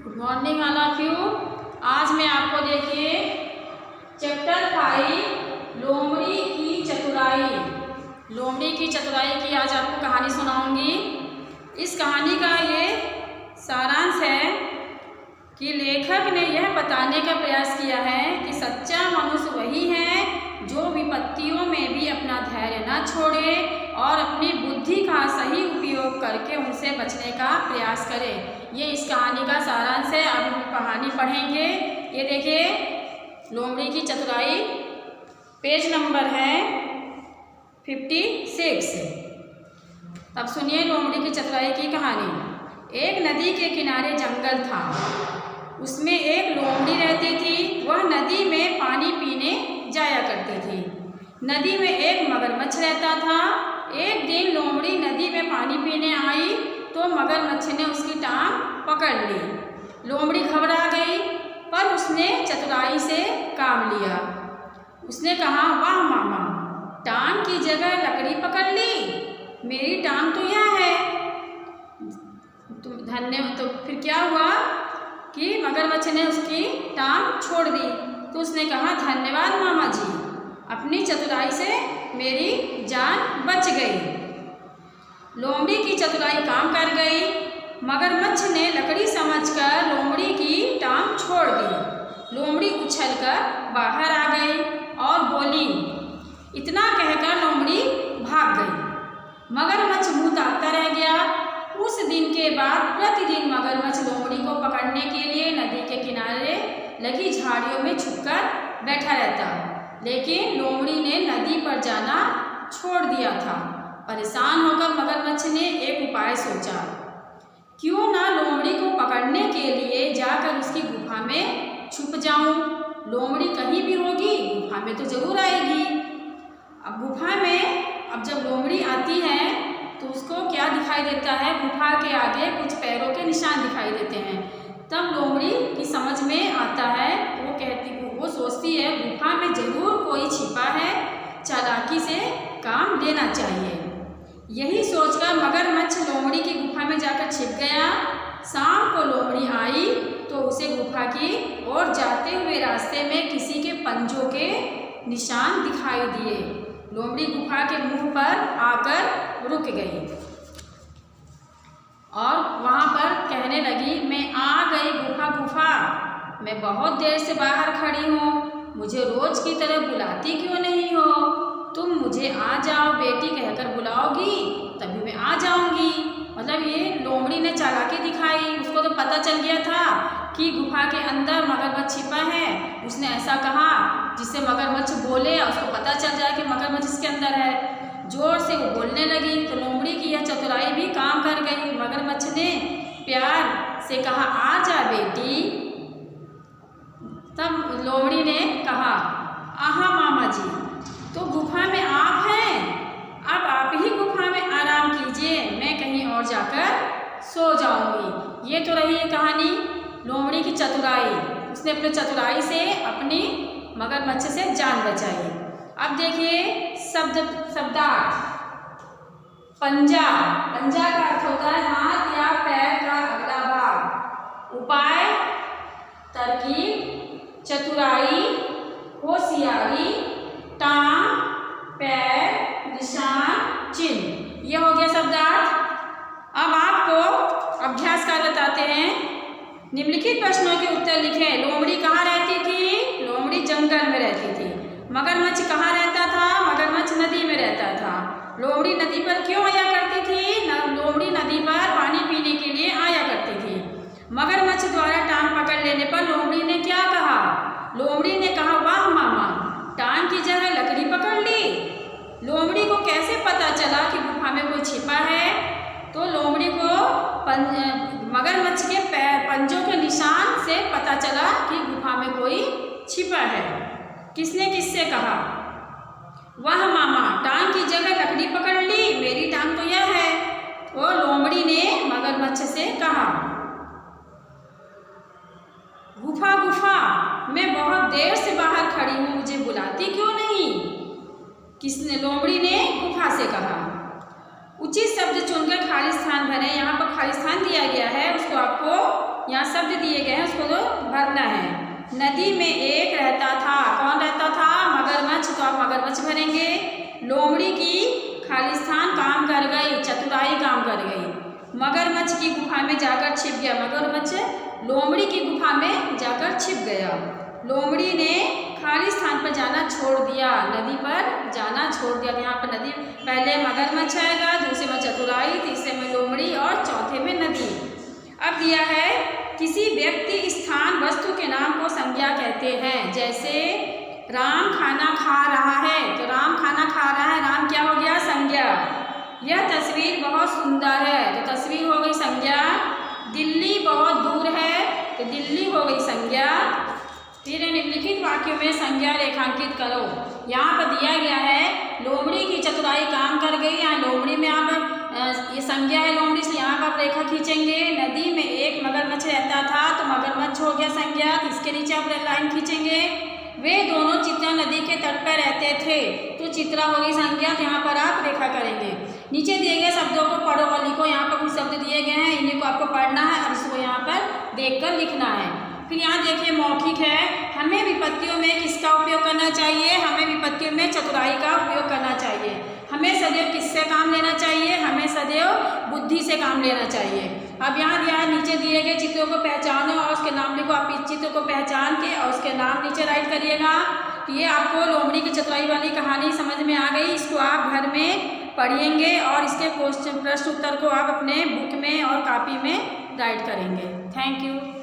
Good morning all of you. आज मैं आपको देखिए चैप्टर 5 लोमड़ी की चतुराई। लोमड़ी की चतुराई की आज आपको कहानी सुनाऊंगी। इस कहानी का ये सारांश है कि लेखक ने यह बताने का प्रयास किया है कि सच्चा मनुष्य वही है जो विपत्तियों में भी अपना धैर्य न छोड़े और अपनी बुद्धि का सही उपयोग करके उनसे बचने का प्रयास करे। ये इस कहानी का सारांश है। अब हम कहानी पढ़ेंगे। ये देखिए लोमड़ी की चतुराई, पेज नंबर है 56। अब सुनिए लोमड़ी की चतुराई की कहानी। एक नदी के किनारे जंगल था, उसमें एक लोमड़ी रहती थी। वह नदी में पानी पीने जाया करती थी। नदी में एक मगरमच्छ रहता था। एक दिन लोमड़ी नदी में पानी पीने आई तो मगरमच्छ ने उसकी टांग पकड़ ली। लोमड़ी घबरा गई, पर उसने चतुराई से काम लिया। उसने कहा, वाह मामा, टांग की जगह लकड़ी पकड़ ली। मेरी टांग तो यहाँ है। तो फिर क्या हुआ कि मगरमच्छ ने उसकी टांग छोड़ दी। तो उसने कहा, धन्यवाद मामा जी, अपनी चतुराई से मेरी जान बच गई। लोमड़ी की चतुराई काम कर गई। मगरमच्छ ने लकड़ी समझकर लोमड़ी की टांग छोड़ दी। लोमड़ी उछलकर बाहर आ गई और बोली। इतना कहकर लोमड़ी भाग गई। मगरमच्छ मुँह ताकता रह गया। उस दिन के बाद प्रतिदिन मगरमच्छ लोमड़ी को पकड़ने के लिए नदी के किनारे लगी झाड़ियों में छुपकर बैठा रहता। लेकिन लोमड़ी ने नदी पर जाना छोड़ दिया था। परेशान होकर मगरमच्छ ने एक उपाय सोचा। क्यों ना लोमड़ी को पकड़ने के लिए जाकर उसकी गुफा में छुप जाऊं। लोमड़ी कहीं भी होगी, गुफा में तो जरूर आएगी। अब गुफा में जब लोमड़ी आती है तो उसको क्या दिखाई देता है, गुफा के आगे कुछ पैरों के निशान दिखाई देते हैं। तब लोमड़ी की समझ में आता है, वो सोचती है गुफा में जरूर कोई छिपा है, चालाकी से काम लेना चाहिए। यही सोचकर मगरमच्छ लोमड़ी की गुफा में जाकर छिप गया। शाम को लोमड़ी आई तो उसे गुफा की ओर जाते हुए रास्ते में किसी के पंजों के निशान दिखाई दिए। लोमड़ी गुफा के मुंह पर आकर रुक गई और वहाँ पर कहने लगी, मैं आ गई गुफा। मैं बहुत देर से बाहर खड़ी हूँ, मुझे रोज की तरह बुलाती क्यों नहीं हो? तुम मुझे आ जाओ बेटी कहकर बुलाओगी तभी मैं आ जाऊंगी। मतलब ये लोमड़ी ने चालाकी दिखाई। उसको तो पता चल गया था कि गुफा के अंदर मगरमच्छ छिपा है। उसने ऐसा कहा जिससे मगरमच्छ बोले, उसको पता चल जाए कि मगरमच्छ इसके अंदर है। जोर से वो बोलने लगी तो लोमड़ी की यह चतुराई भी काम कर गई। मगरमच्छ ने प्यार से कहा, आ जा बेटी। तब लोमड़ी ने कहा, आहा मामा जी, तो गुफा में आप हैं, अब आप ही गुफा में आराम कीजिए, मैं कहीं और जाकर सो जाऊंगी। ये तो रही है कहानी लोमड़ी की चतुराई। उसने अपने चतुराई से अपनी मगरमच्छ से जान बचाई। अब देखिए शब्दार्थ। पंजा। पंजा का अर्थ होता है हाथ या पैर का अगला भाग। उपाय, तरकीब, चतुराई, होशियारी, टांग, पैर, निशान, चिन्ह। यह हो गया शब्दार्थ। अब आपको अभ्यास कार्य बताते हैं। निम्नलिखित प्रश्नों के उत्तर लिखें। लोमड़ी कहाँ रहती थी? लोमड़ी जंगल में रहती थी। मगरमच्छ कहाँ रहता था? मगरमच्छ नदी में रहता था। लोमड़ी नदी पर क्यों आया करती थी? लोमड़ी नदी पर पानी पीने के लिए आया करती थी। मगरमच्छ द्वारा टांग पकड़ लेने पर लोमड़ी ने क्या कहा? लोमड़ी ने कहा, वाह मामा, टांग की जगह लकड़ी पकड़ ली। लोमड़ी को कैसे पता चला कि गुफा में कोई छिपा है? तो लोमड़ी को मगरमच्छ के पंजों के निशान से पता चला कि गुफा में कोई छिपा है। किसने किससे कहा? वाह मामा, टांग की जगह लकड़ी पकड़ ली, मेरी टांग तो यह है। वो लोमड़ी ने मगरमच्छ से कहा। गुफा, मैं बहुत देर से बाहर खड़ी हूँ, मुझे बुलाती क्यों नहीं? किसने? लोमड़ी ने गुफा से कहा। उचित शब्द चुनकर खाली स्थान भरें। यहाँ पर खाली स्थान दिया गया है, उसको आपको यहाँ शब्द दिए गए हैं उसको तो भरना है। नदी में एक रहता था, कौन रहता था? मगरमच्छ, तो आप मगरमच्छ भरेंगे। लोमड़ी की खालिस्तान काम कर गई, चतुराई काम कर गई। मगरमच्छ की गुफा में जाकर छिप गया, मगरमच्छ लोमड़ी की गुफा में जाकर छिप गया। लोमड़ी ने खाली स्थान पर जाना छोड़ दिया, नदी पर जाना छोड़ दिया। यहाँ पर नदी, पहले मगरमच्छ आएगा, दूसरे में चतुराई, तीसरे में लोमड़ी और चौथे में नदी। अब दिया है किसी व्यक्ति, स्थान, वस्तु के नाम को संज्ञा कहते हैं। जैसे राम खाना खा रहा है, तो राम खाना खा रहा है, राम क्या हो गया? संज्ञा। यह तस्वीर बहुत सुंदर है, तो तस्वीर हो गई संज्ञा। दिल्ली बहुत दूर है, तो दिल्ली हो गई संज्ञा। फिर निम्नलिखित वाक्यों में संज्ञा रेखांकित करो। यहाँ पर दिया गया है लोमड़ी की चतुराई काम कर गई, यहाँ लोमड़ी में आप ये संज्ञा है लोमड़ी, से यहाँ पर आप रेखा खींचेंगे। नदी में एक मगरमच्छ रहता था, तो मगरमच्छ हो गया संज्ञा, इसके नीचे आप लाइन खींचेंगे। वे दोनों चित्रा नदी के तट पर रहते थे, तो चित्रा हो गई संज्ञा, तो यहाँ पर आप रेखा करेंगे। नीचे दिए गए शब्दों को पढ़ो और लिखो। यहाँ पर कुछ शब्द दिए गए हैं, इन्हीं को आपको पढ़ना है और इसको यहाँ पर देखकर लिखना है। फिर यहाँ देखिए मौखिक है, हमें विपत्तियों में किसका उपयोग करना चाहिए? हमें विपत्तियों में चतुराई का उपयोग करना चाहिए। हमें सदैव किससे काम लेना चाहिए? हमें सदैव बुद्धि से काम लेना चाहिए। अब यहाँ दिया है, नीचे दिए गए चित्रों को पहचानो और उसके नाम लिखो। आप इस चित्र को पहचान के और उसके नाम नीचे राइट करिएगा। ये आपको लोमड़ी की चतुराई वाली कहानी समझ में आ गई। इसको आप घर में पढ़िएंगे और इसके क्वेश्चन प्रश्न उत्तर को आप अपने बुक में और कॉपी में राइट करेंगे। Thank you.